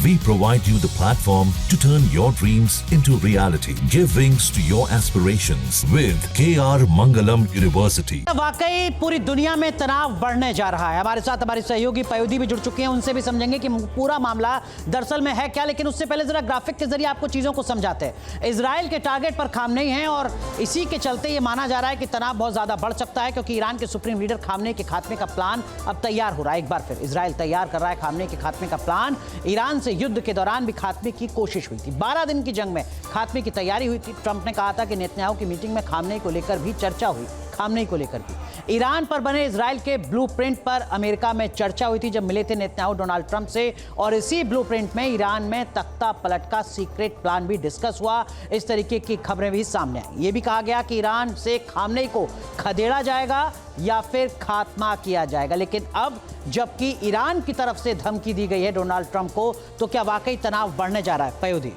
We provide you the platform to turn your dreams into reality. Give wings to your aspirations with KR Mangalam University. वाकई पूरी दुनिया में तनाव बढ़ने जा रहा है। हमारे साथ हमारी सहयोगी पयोधी भी जुड़ चुके हैं, उनसे भी समझेंगे कि पूरा मामला दरअसल में है क्या। लेकिन उससे पहले जरा ग्राफिक के जरिए आपको चीजों को समझाते हैं। इजराइल के टारगेट पर खामनेई हैं और इसी के चलते ये माना जा रहा है कि तनाव बहुत ज्यादा बढ़ सकता है, क्योंकि ईरान के सुप्रीम लीडर खामनेई के खात्मे का प्लान अब तैयार हो रहा है। एक बार फिर इजराइल तैयार कर रहा है खामनेई के खात्मे का प्लान। ईरान से युद्ध के दौरान भी खात्मे की कोशिश हुई थी। 12 दिन की जंग में खात्मे की तैयारी हुई थी। ट्रंप ने कहा था कि नेतन्याहू की मीटिंग में खामनेई को लेकर भी चर्चा हुई। खामनेई को लेकर भी ईरान पर बने इजराइल के ब्लूप्रिंट पर अमेरिका में चर्चा हुई थी जब मिले थे नेतन्याहू डोनाल्ड ट्रंप से, और इसी ब्लूप्रिंट में ईरान में तख्ता पलट का सीक्रेट प्लान भी डिस्कस हुआ। इस तरीके की खबरें भी सामने आई। यह भी कहा गया कि ईरान से खामनेई को खदेड़ा जाएगा या फिर खात्मा किया जाएगा। लेकिन अब जबकि ईरान की तरफ से धमकी दी गई है डोनाल्ड ट्रंप को, तो क्या वाकई तनाव बढ़ने जा रहा है? पयोधी,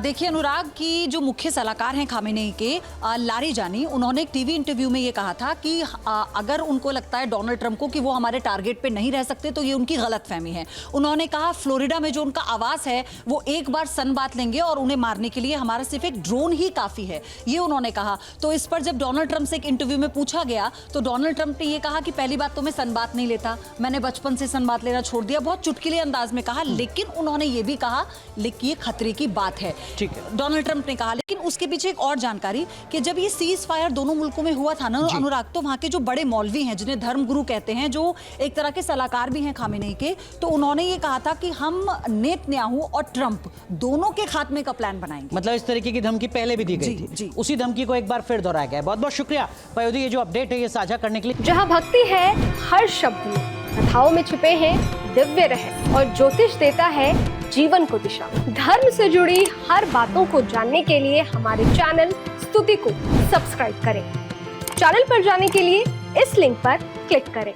देखिए अनुराग की जो मुख्य सलाहकार हैं खामेनेई के, लारिजानी, उन्होंने एक टीवी इंटरव्यू में ये कहा था कि अगर उनको लगता है डोनाल्ड ट्रंप को कि वो हमारे टारगेट पे नहीं रह सकते तो ये उनकी गलतफहमी है। उन्होंने कहा फ्लोरिडा में जो उनका आवास है वो एक बार सन बात लेंगे और उन्हें मारने के लिए हमारा सिर्फ एक ड्रोन ही काफी है, ये उन्होंने कहा। तो इस पर जब डोनाल्ड ट्रंप से एक इंटरव्यू में पूछा गया तो डोनाल्ड ट्रंप ने ये कहा कि पहली बात तो मैं सन बात नहीं लेता, मैंने बचपन से सन बात लेना छोड़ दिया, बहुत चुटकीले अंदाज में कहा। लेकिन उन्होंने ये भी कहा लेकिन ये खतरे की बात है, ठीक है, डोनाल्ड ट्रंप ने कहा। लेकिन उसके पीछे एक और जानकारी कि जब ये सीज फायर दोनों मुल्कों में हुआ था ना अनुराग, तो वहां के जो बड़े मौलवी हैं जिन्हें धर्मगुरु कहते हैं, जो एक तरह के सलाहकार भी हैं खामेनेई के, तो उन्होंने ये कहा था कि हम नेतन्याहू और ट्रंप दोनों के खात्मे का प्लान बनाएंगे। मतलब इस तरीके की धमकी पहले भी दी गई थी। उसी धमकी को एक बार फिर दोहराया गया है। बहुत बहुत शुक्रिया पयोधी, ये जो अपडेट है ये साझा करने के लिए। जहाँ भक्ति है हर शब्द में, कथाओं में छिपे हैं दिव्य रहस्य और ज्योतिष देता है जीवन को दिशा। धर्म से जुड़ी हर बातों को जानने के लिए हमारे चैनल स्तुति को सब्सक्राइब करें। चैनल पर जाने के लिए इस लिंक पर क्लिक करें।